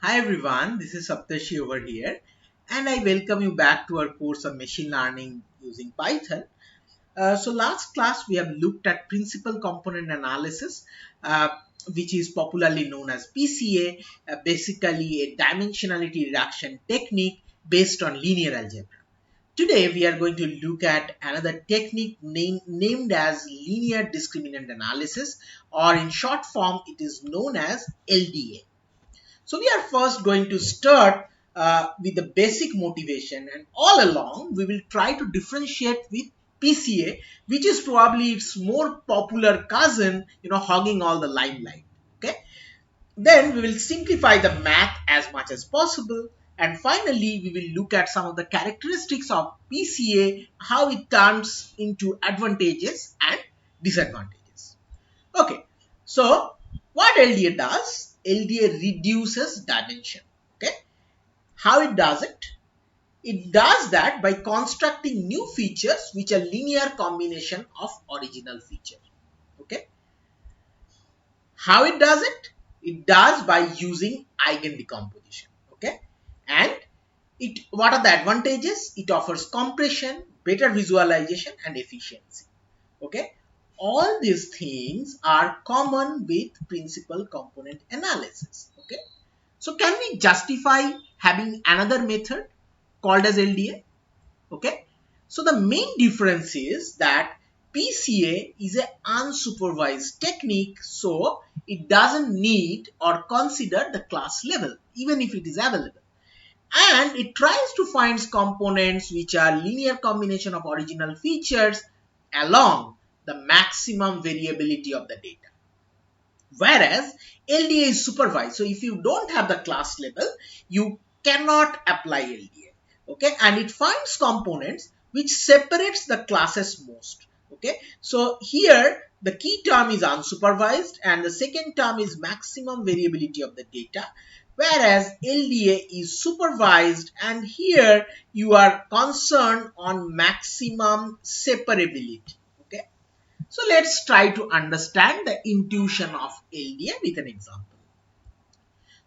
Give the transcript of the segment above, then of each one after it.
Hi everyone, this is Saptarshi over here and I welcome you back to our course on machine learning using Python. So last class we have looked at principal component analysis, which is popularly known as PCA, basically a dimensionality reduction technique based on linear algebra. Today we are going to look at another technique named as linear discriminant analysis, or in short form it is known as LDA. So we are first going to start with the basic motivation, and all along we will try to differentiate with PCA, which is probably its more popular cousin, hogging all the limelight. Okay. Then we will simplify the math as much as possible. And finally, we will look at some of the characteristics of PCA, how it turns into advantages and disadvantages. Okay, so what LDA does? LDA reduces dimension. Okay, how it does it? It does that by constructing new features which are linear combination of original features. Okay, how it does it? It does by using Eigen decomposition. Okay, and what are the advantages? It offers compression, better visualization, and efficiency. Okay, all these things are common with principal component analysis. Okay, so can we justify having another method called as LDA? Okay, so the main difference is that PCA is an unsupervised technique, so it doesn't need or consider the class level even if it is available, and it tries to find components which are linear combination of original features along the maximum variability of the data. Whereas LDA is supervised, so if you don't have the class level, you cannot apply LDA. Okay, and it finds components which separates the classes most. Okay, so here the key term is unsupervised and the second term is maximum variability of the data, whereas LDA is supervised and here you are concerned on maximum separability. Okay, so let's try to understand the intuition of LDA with an example.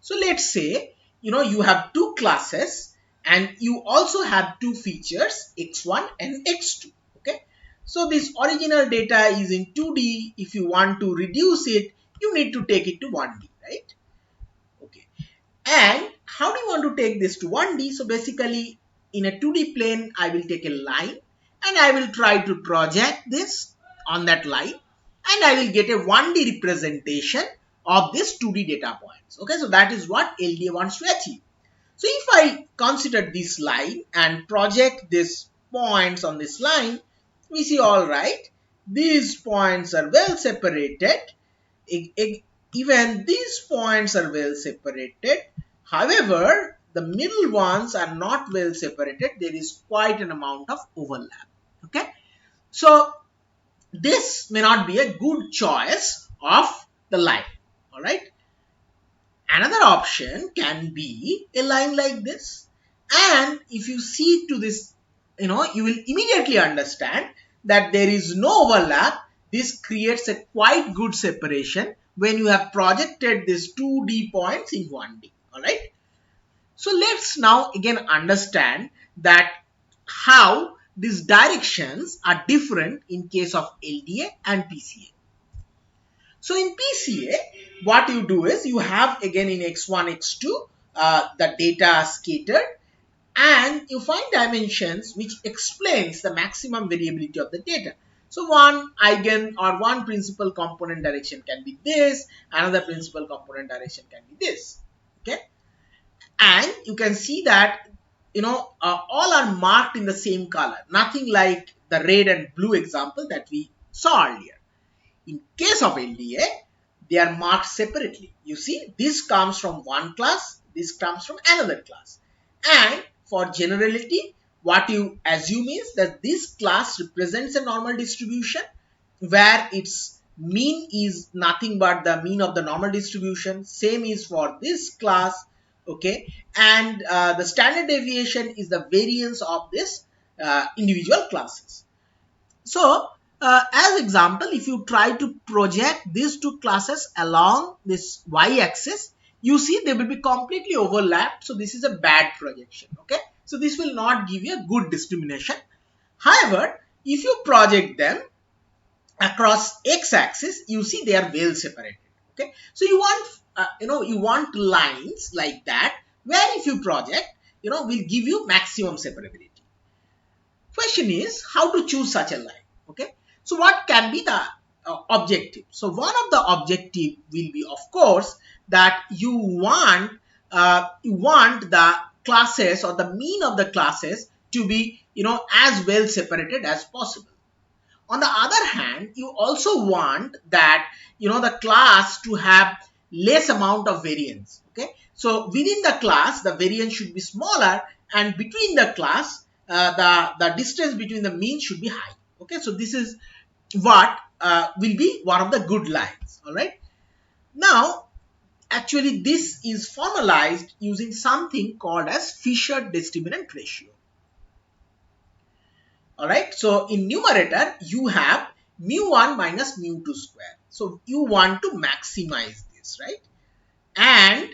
So let's say you have two classes and you also have two features x1 and x2. Okay, so this original data is in 2D. If you want to reduce it, you need to take it to 1D, right? Okay, and how do you want to take this to 1D? So basically in a 2D plane, I will take a line and I will try to project this on that line and I will get a 1D representation of this 2D data points. Okay, so that is what LDA wants to achieve. So if I consider this line and project these points on this line, we see all right, these points are well separated. Even these points are well separated. However, the middle ones are not well separated. There is quite an amount of overlap. Okay, so this may not be a good choice of the line. All right. Another option can be a line like this. And if you see to this, you will immediately understand that there is no overlap. This creates a quite good separation when you have projected these 2D points in 1D. All right. So let's now again understand that how these directions are different in case of LDA and PCA. So in PCA, what you do is you have again in x1, x2, the data scattered, and you find dimensions which explains the maximum variability of the data. So one eigen or one principal component direction can be this, another principal component direction can be this. Okay, and you can see that all are marked in the same color, nothing like the red and blue example that we saw earlier. In case of LDA, they are marked separately. You see, this comes from one class, this comes from another class. And for generality, what you assume is that this class represents a normal distribution where its mean is nothing but the mean of the normal distribution. Same is for this class. Okay, and the standard deviation is the variance of this individual classes. So as example, if you try to project these two classes along this y-axis, you see they will be completely overlapped. So this is a bad projection. Okay, so this will not give you a good discrimination. However, if you project them across x-axis, you see they are well separated. Okay, so you want you want lines like that, where if you project, will give you maximum separability. Question is how to choose such a line. Okay, so what can be the objective? So one of the objective will be, of course, that you want the classes or the mean of the classes to be as well separated as possible. On the other hand, you also want that the class to have less amount of variance. Okay, so within the class the variance should be smaller, and between the class the distance between the mean should be high. Okay, so this is what will be one of the good lines. All right, now actually this is formalized using something called as Fisher discriminant ratio. All right, so in numerator you have mu1 minus mu2 square. So you want to maximize this, right? And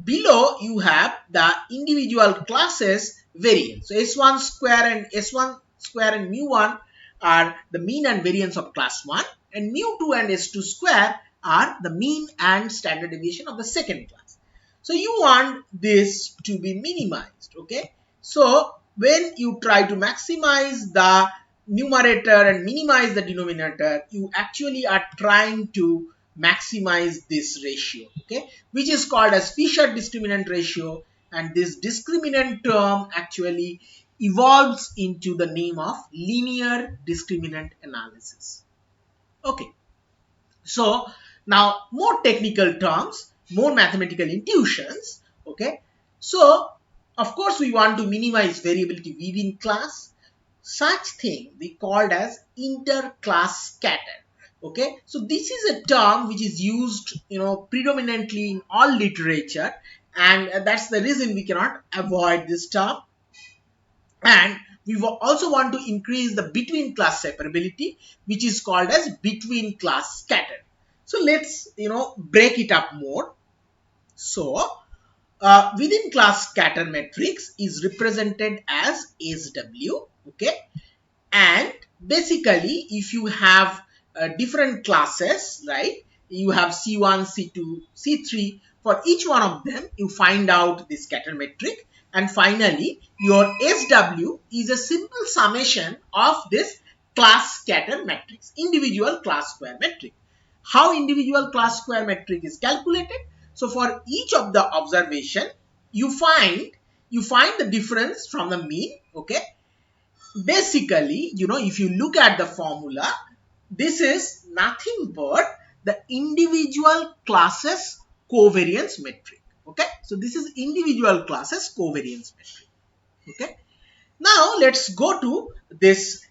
below you have the individual classes variance. So S1 square and mu1 are the mean and variance of class 1, and mu2 and S2 square are the mean and standard deviation of the second class. So you want this to be minimized. Okay, so when you try to maximize the numerator and minimize the denominator, you actually are trying to maximize this ratio, okay, which is called as Fisher discriminant ratio, and this discriminant term actually evolves into the name of linear discriminant analysis. Okay, so now more technical terms, more mathematical intuitions. Okay, so of course we want to minimize variability within class. Such thing we called as inter-class scatter. Okay, so this is a term which is used predominantly in all literature, and that's the reason we cannot avoid this term. And we also want to increase the between class separability, which is called as between class scatter. So let's break it up more. So within class scatter matrix is represented as SW. Okay, and basically if you have different classes, right, you have C1, C2, C3, for each one of them you find out the scatter metric, and finally your SW is a simple summation of this class scatter matrix, individual class square metric. How individual class square metric is calculated? So for each of the observation you find the difference from the mean. Okay, basically if you look at the formula, this is nothing but the individual classes covariance metric. Okay, so this is individual classes covariance metric. Okay, now let's go to this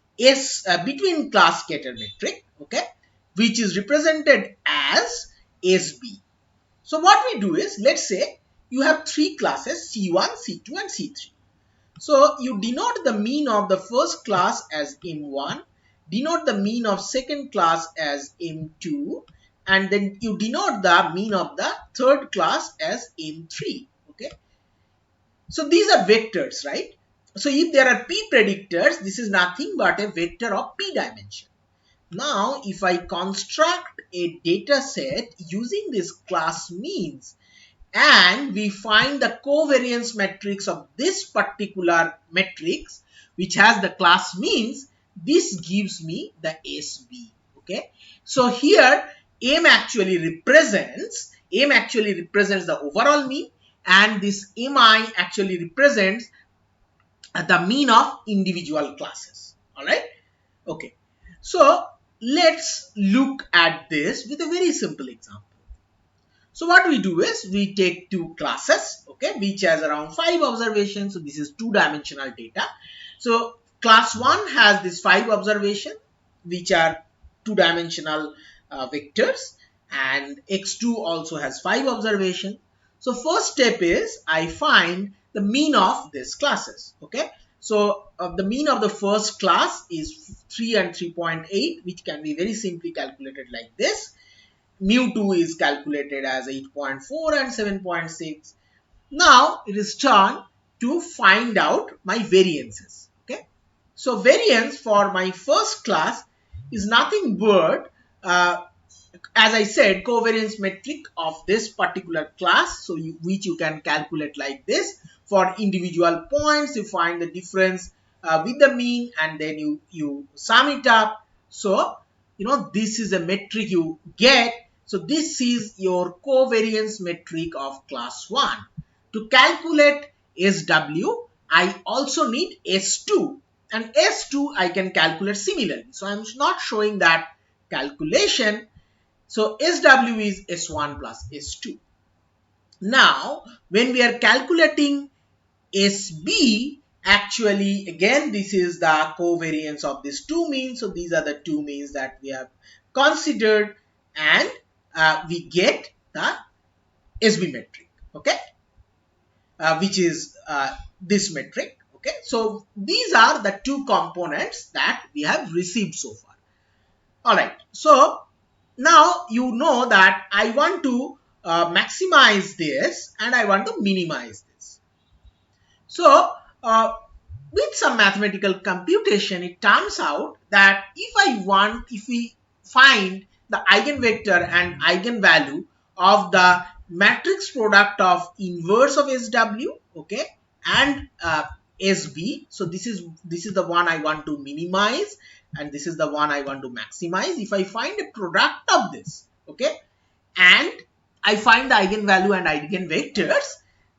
between class scatter metric. Okay, which is represented as SB. So what we do is, let's say you have three classes C1, C2 and C3. So you denote the mean of the first class as M1, denote the mean of second class as M2, and then you denote the mean of the third class as M3. Okay, so these are vectors, right? So if there are P predictors, this is nothing but a vector of P dimension. Now if I construct a data set using this class means, and we find the covariance matrix of this particular matrix which has the class means, this gives me the SB. Okay, so here M actually represents the overall mean, and this MI actually represents the mean of individual classes. All right, okay, so let's look at this with a very simple example. So what we do is we take two classes, okay, which has around 5 observations. So this is two-dimensional data. So class 1 has this 5 observations, which are two-dimensional vectors, and x2 also has 5 observations. So first step is I find the mean of these classes. Okay, so the mean of the first class is 3 and 3.8, which can be very simply calculated like this. mu2 is calculated as 8.4 and 7.6. Now it is turn to find out my variances. Okay, so variance for my first class is nothing but as I said, covariance metric of this particular class, so which you can calculate like this. For individual points, you find the difference with the mean, and then you sum it up. So this is a metric you get. So this is your covariance metric of class 1. To calculate SW, I also need S2, and S2 I can calculate similarly. So I'm not showing that calculation. So SW is S1 plus S2. Now, when we are calculating SB, actually, again, this is the covariance of these two means. So these are the two means that we have considered, and we get the SB metric, okay, which is this metric. Okay, so these are the two components that we have received so far. All right, so now you know that I want to maximize this and I want to minimize this. So with some mathematical computation, it turns out that if we find the eigenvector and eigenvalue of the matrix product of inverse of SW, okay, and SB. So this is the one I want to minimize, and this is the one I want to maximize. If I find a product of this, okay, and I find the eigenvalue and eigenvectors,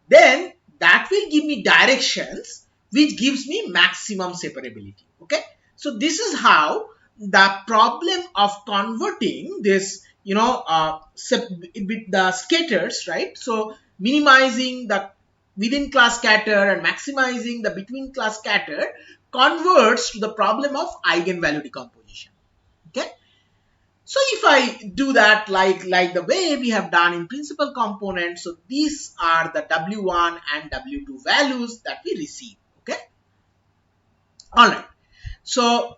then that will give me directions which gives me maximum separability. Okay, so this is how the problem of converting this with the scatters, right? So minimizing the within class scatter and maximizing the between class scatter converts to the problem of eigenvalue decomposition. Okay, so if I do that like the way we have done in principal component, so these are the W1 and W2 values that we receive. Okay, all right. So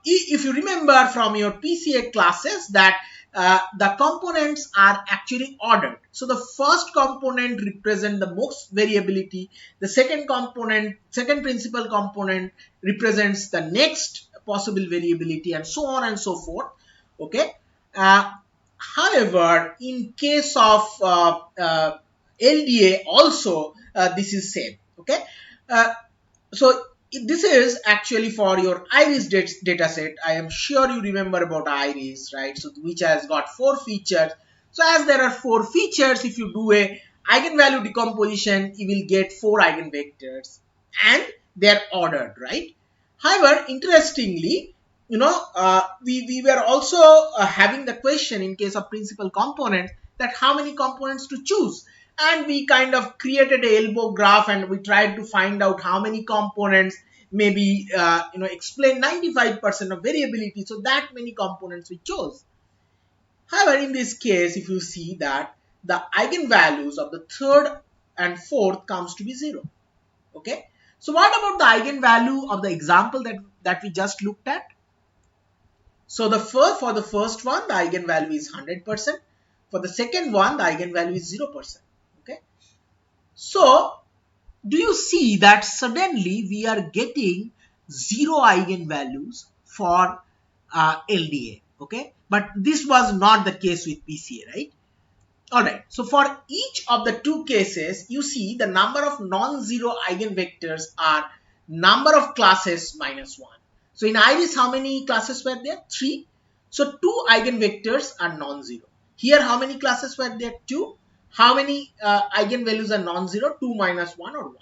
if you remember from your PCA classes that the components are actually ordered. So the first component represents the most variability. The second principal component represents the next possible variability, and so on and so forth. Okay. However, in case of LDA also this is same. Okay. So this is actually for your iris data set. I am sure you remember about iris, right? So which has got 4 features. So as there are 4 features, if you do a eigenvalue decomposition, you will get 4 eigenvectors and they are ordered, right? However, interestingly, we were also having the question in case of principal component that how many components to choose. And we kind of created a elbow graph and we tried to find out how many components maybe explain 95% of variability. So that many components we chose. However, in this case, if you see that the eigenvalues of the third and fourth comes to be 0. Okay. So what about the eigenvalue of the example that we just looked at? So for the first one, the eigenvalue is 100%. For the second one, the eigenvalue is 0%. Okay. So do you see that suddenly we are getting 0 eigenvalues for LDA? Okay. But this was not the case with PCA, right? Alright, so for each of the 2 cases, you see the number of non-zero eigenvectors are number of classes minus 1. So in iris, how many classes were there? 3. So 2 eigenvectors are non-zero. Here, how many classes were there? 2. How many eigenvalues are non-zero? 2 minus 1 or 1.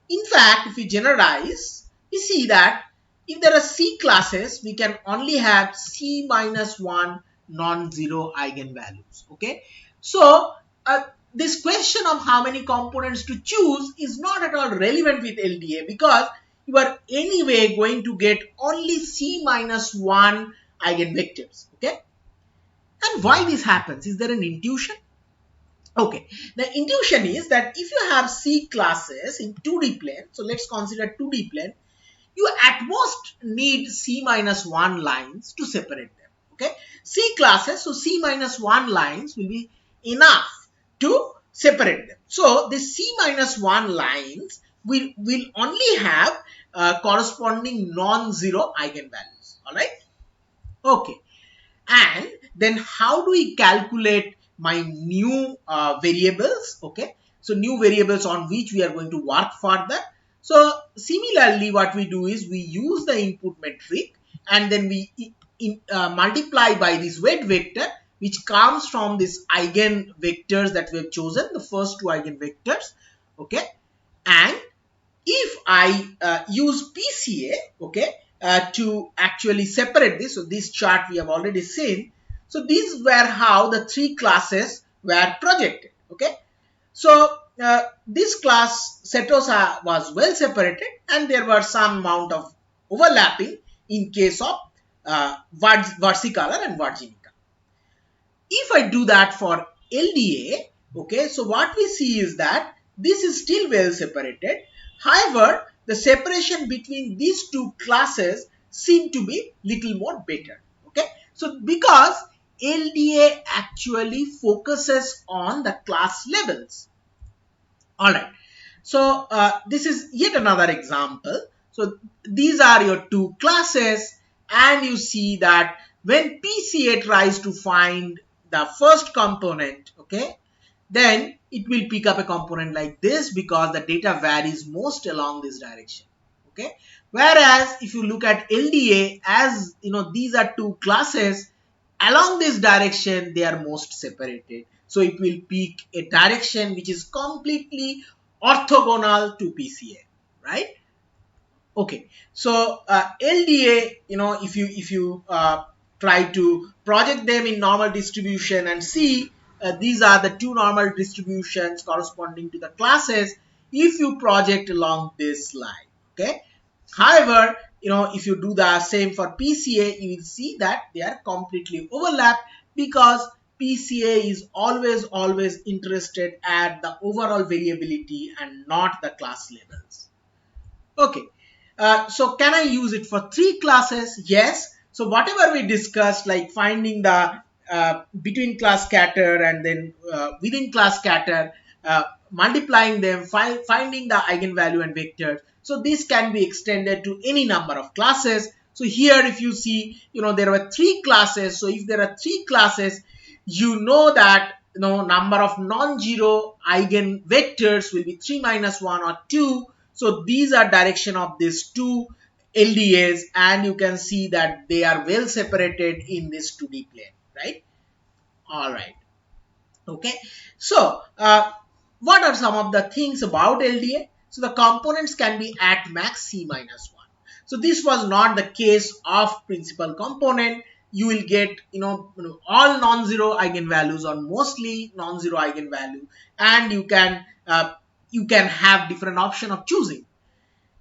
In fact, if we generalize, we see that if there are C classes, we can only have C minus 1 non-zero eigenvalues. Okay. So this question of how many components to choose is not at all relevant with LDA because you are anyway going to get only C minus 1 eigenvectors. Okay. And why this happens? Is there an intuition? Okay, the intuition is that if you have C classes in 2D plane, so let's consider 2D plane, you at most need C minus 1 lines to separate them. Okay, C classes, so C minus 1 lines will be enough to separate them. So the C minus 1 lines will only have corresponding non-zero eigenvalues. All right. Okay. And then how do we calculate my new variables? Okay, so new variables on which we are going to work further. So similarly, what we do is we use the input metric and then we multiply by this weight vector, which comes from this eigen vectors that we have chosen, the first two eigen vectors. Okay, and if I use PCA, okay, to actually separate this, so this chart we have already seen. So these were how the three classes were projected. Okay, so this class Setosa was well separated, and there were some amount of overlapping in case of versicolor and virginica. If I do that for LDA, okay, so what we see is that this is still well separated. However, the separation between these two classes seem to be little more better. Okay, so because LDA actually focuses on the class levels. All right. So this is yet another example. So these are your two classes, and you see that when PCA tries to find the first component, okay, then it will pick up a component like this because the data varies most along this direction. Okay. Whereas if you look at LDA, as you know, these are two classes, along this direction they are most separated. So it will pick a direction which is completely orthogonal to PCA, right? Okay, so LDA, you know, if you try to project them in normal distribution and see these are the two normal distributions corresponding to the classes if you project along this line. Okay, however, you know, if you do the same for PCA, you will see that they are completely overlapped because PCA is always interested at the overall variability and not the class levels. Okay, so can I use it for three classes? Yes. So whatever we discussed, like finding the between class scatter and then within class scatter, multiplying them, finding the eigenvalue and vectors. So this can be extended to any number of classes. So here, if you see, you know, there were three classes. So if there are three classes, you know that, you know, number of non-zero eigenvectors will be 3 minus 1 or 2. So these are direction of these two LDAs, and you can see that they are well separated in this 2D plane, right? All right. Okay. So what are some of the things about LDA? So the components can be at max C minus 1. So this was not the case of principal component. You will get, you know, all non-zero eigenvalues or mostly non-zero eigenvalue, and you can have different option of choosing.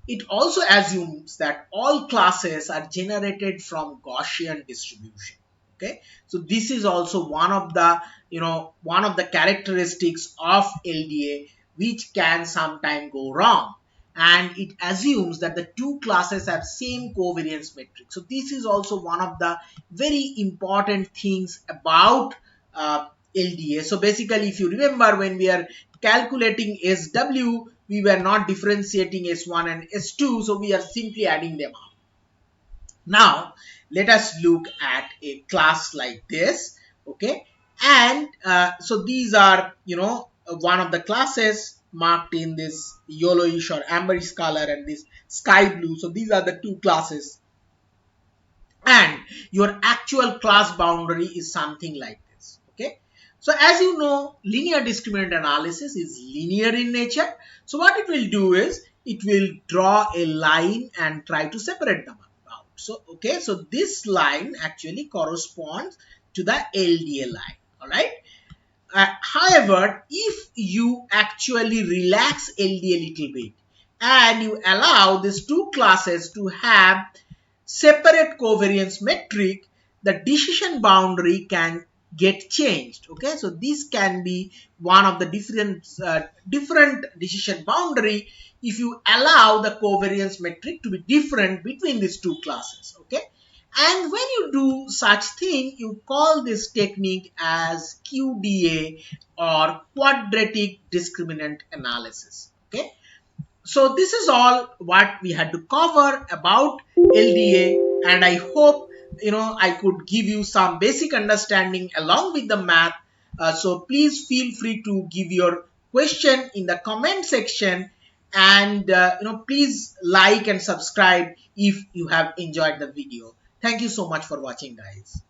It also assumes that all classes are generated from Gaussian distribution. Okay, so this is also one of the, you know, one of the characteristics of LDA which can sometimes go wrong, and it assumes that the two classes have same covariance metric. So this is also one of the very important things about LDA. So basically, if you remember, when we are calculating SW, we were not differentiating S1 and S2, so we are simply adding them up. Now, let us look at a class like this, okay? And so these are, you know, one of the classes marked in this yellowish or amberish color and this sky blue. So these are the two classes. And your actual class boundary is something like this, okay? So as you know, linear discriminant analysis is linear in nature. So what it will do is it will draw a line and try to separate them out. So okay, so this line actually corresponds to the LDA line. All right. However, if you actually relax LDA a little bit and you allow these two classes to have separate covariance metric, the decision boundary can get changed. Okay, so this can be one of the different decision boundary if you allow the covariance metric to be different between these two classes. Okay, And when you do such thing, you call this technique as QDA or quadratic discriminant analysis. Okay. So this is all what we had to cover about LDA, and I hope I could give you some basic understanding along with the math. So please feel free to give your question in the comment section, and please like and subscribe if you have enjoyed the video. Thank you so much for watching, guys.